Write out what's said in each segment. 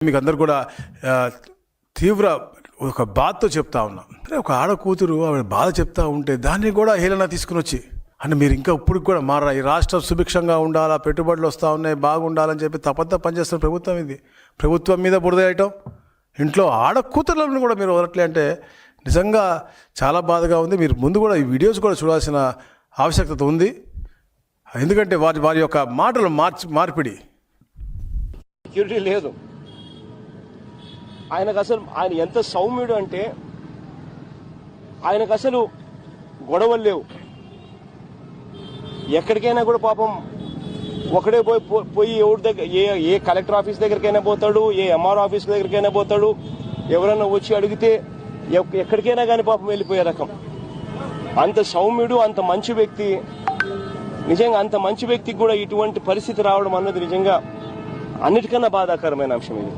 మీకు అందరు కూడా తీవ్ర ఒక బాధతో చెప్తా ఉన్నా. ఒక ఆడ కూతురు ఆవిడ బాధ చెప్తా ఉంటే దాన్ని కూడా హేళన తీసుకుని వచ్చి అంటే మీరు ఇంకా ఇప్పుడు కూడా మారా ఈ రాష్ట్రం సుభిక్షంగా ఉండాలా, పెట్టుబడులు వస్తూ ఉన్నాయి, బాగుండాలని చెప్పి తప్పంతా పనిచేస్తున్న ప్రభుత్వం ఇది. ప్రభుత్వం మీద బురద వేయటం, ఇంట్లో ఆడ కూతుర్లను కూడా మీరు వదలట్లే అంటే నిజంగా చాలా బాధగా ఉంది. మీరు ముందు కూడా ఈ వీడియోస్ కూడా చూడాల్సిన ఆవశ్యకత ఉంది. ఎందుకంటే వారి యొక్క మాటలు మార్పిడి సెక్యూరిటీ లేదు. ఆయన ఎంత సౌమ్యుడు అంటే ఆయనకు అసలు గొడవలు లేవు. ఎక్కడికైనా కూడా పాపం ఒకడే పోయి ఎవరి దగ్గర ఏ కలెక్టర్ ఆఫీస్ దగ్గరికైనా పోతాడు, ఏ ఎంఆర్ ఆఫీస్ దగ్గరికైనా పోతాడు. ఎవరన్నా వచ్చి అడిగితే ఎక్కడికైనా కానీ పాపం వెళ్ళిపోయే రకం. అంత సౌమ్యుడు, అంత మంచి వ్యక్తి. నిజంగా అంత మంచి వ్యక్తికి కూడా ఇటువంటి పరిస్థితి రావడం అన్నది నిజంగా అన్నిటికన్నా బాధాకరమైన అంశం ఇది.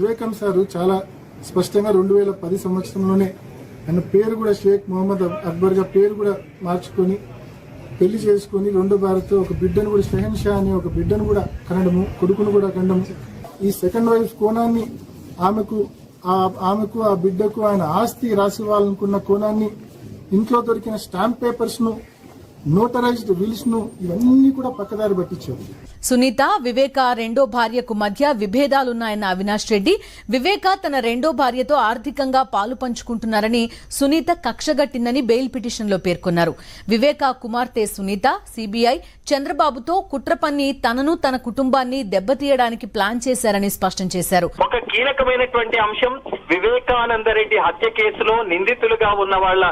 వివేకం సారు చాలా స్పష్టంగా 2010 సంవత్సరంలోనే ఆయన పేరు కూడా షేక్ మొహమ్మద్ అక్బర్ గా పేరు కూడా మార్చుకొని పెళ్లి చేసుకుని రెండో భార్యతో ఒక బిడ్డను కూడా షెహన్ షా అనే ఒక బిడ్డను కూడా కనడము, కొడుకును కూడా కనడము. ఈ సెకండ్ వైఫ్ కోణాన్ని ఆమెకు ఆ బిడ్డకు ఆయన ఆస్తి రాసి ఇవ్వాలనుకున్న కోణాన్ని, ఇంట్లో దొరికిన స్టాంప్ పేపర్స్ ను, నోటరైజ్డ్ విల్స్ ను ఇవన్నీ కూడా పక్కదారి పట్టించారు. సునీత, వివేక రెండో భార్యకు మధ్య విభేదాలున్నాయన్న అవినాష్ రెడ్డి, వివేక తన రెండో భార్యతో ఆర్థికంగా పాలు పంచుకుంటున్నారని సునీత కక్షగట్టిందని బెయిల్ పిటిషన్లో పేర్కొన్నారు. వివేక కుమార్తె సునీత సిబిఐ చంద్రబాబుతో కుట్ర పన్ని తనను తన కుటుంబాన్ని దెబ్బతీయడానికి ప్లాన్ చేశారని స్పష్టం చేశారు. ఒక కీలకమైనటువంటి అంశం, వివేకానందరెడ్డి హత్య కేసులో నిందితులుగా ఉన్న వాళ్ళ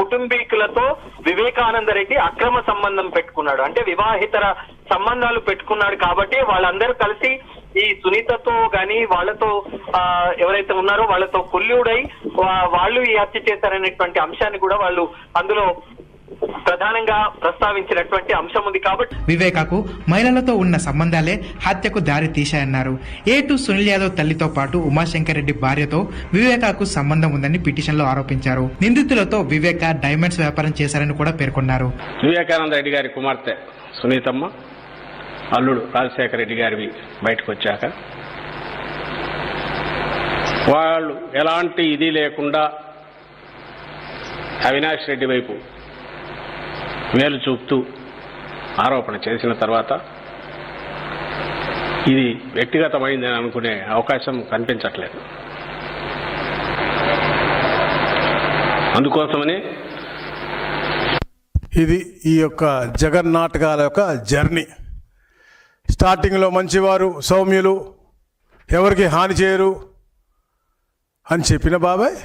కుటుంబీకులతో వివేకానందరెడ్డి అక్రమ సంబంధం పెట్టుకున్నాడు. అంటే వివాహితర సంబంధాలు పెట్టుకున్నాడు. కాబట్టి వాళ్ళందరూ కలిసి ఈ సునీతతో గాని వాళ్ళతో ఎవరైతే ఉన్నారో వాళ్ళతో కొల్లుడై వాళ్ళు ఈ హత్య చేశారనేటువంటి అంశాన్ని కూడా వాళ్ళు అందులో ప్రధానంగా ప్రస్తావించినటువంటి అంశం ఉంది. కాబట్టి వివేకాకు మహిళలతో ఉన్న సంబంధాలే హత్యకు దారి తీశాయన్నారు. ఏటు సునీల్ యాదవ్ తల్లితో పాటు ఉమాశంకర్ రెడ్డి భార్యతో వివేకాకు సంబంధం ఉందని పిటిషన్ లో ఆరోపించారు. నిందితులతో వివేక డైమండ్స్ వ్యాపారం చేశారని కూడా పేర్కొన్నారు. వివేకానంద రెడ్డి గారి కుమార్తె సునీతమ్మ, అల్లుడు రాజశేఖర రెడ్డి గారివి బయటకు వచ్చాక వాళ్ళు ఎలాంటి ఇది లేకుండా అవినాష్ రెడ్డి వైపు వేలు చూపుతూ ఆరోపణ చేసిన తర్వాత ఇది వ్యక్తిగతమైందని అనుకునే అవకాశం కనిపించట్లేదు. అందుకోసమని ఇది ఈ యొక్క జగన్నాటకాల యొక్క జర్నీ. స్టార్టింగ్లో మంచివారు, సౌమ్యులు, ఎవరికి హాని చేయరు అని చెప్పిన బాబాయ్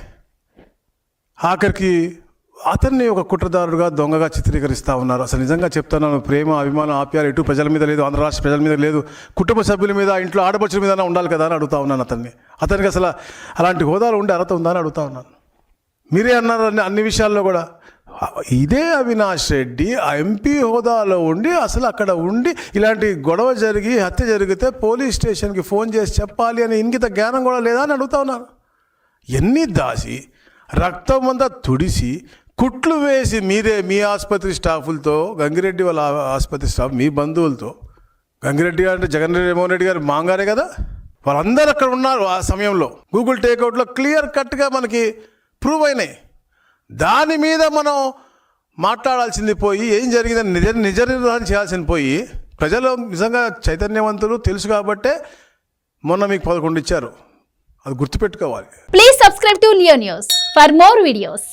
ఆఖరికి అతన్ని ఒక కుట్రదారుడుగా, దొంగగా చిత్రీకరిస్తూ ఉన్నారు. అసలు నిజంగా చెప్తున్నాను, ప్రేమ, అభిమానం, ఆప్యాలు ఎటు ప్రజల మీద లేదు, ఆంధ్ర రాష్ట్ర ప్రజల మీద లేదు, కుటుంబ సభ్యుల మీద, ఇంట్లో ఆడపడుచుల మీద ఉండాలి కదా అని అడుగుతా ఉన్నాను. అతనికి అసలు అలాంటి హోదాలు ఉండే అర్హత ఉందా అని అడుగుతా ఉన్నాను. మీరే అన్నారు అన్ని విషయాల్లో కూడా. ఇదే అవినాష్ రెడ్డి ఎంపీ హోదాలో ఉండి అసలు అక్కడ ఉండి ఇలాంటి గొడవ జరిగి హత్య జరిగితే పోలీస్ స్టేషన్కి ఫోన్ చేసి చెప్పాలి అని ఇంకిత జ్ఞానం కూడా లేదా అని అడుగుతా ఉన్నాను. ఎన్ని దాసి రక్తం అంతా తుడిసి కుట్లు వేసి మీరే మీ ఆసుపత్రి స్టాఫులతో, గంగిరెడ్డి వాళ్ళ ఆసుపత్రి స్టాఫ్, మీ బంధువులతో, గంగిరెడ్డి అంటే జగన్మోహన్ రెడ్డి గారు మాంగారే కదా, వాళ్ళందరూ అక్కడ ఉన్నారు ఆ సమయంలో. గూగుల్ టేక్అవుట్లో క్లియర్ కట్గా మనకి ప్రూవ్ అయినాయి. దాని మీద మనం మాట్లాడాల్సింది పోయి ఏం జరిగిందని నిజ నిర్ధారణ చేయాల్సింది పోయి ప్రజలు నిజంగా చైతన్యవంతులు తెలుసు కాబట్టే మొన్న మీకు 11 ఇచ్చారు. అది గుర్తుపెట్టుకోవాలి. Please subscribe to Leo news for more videos.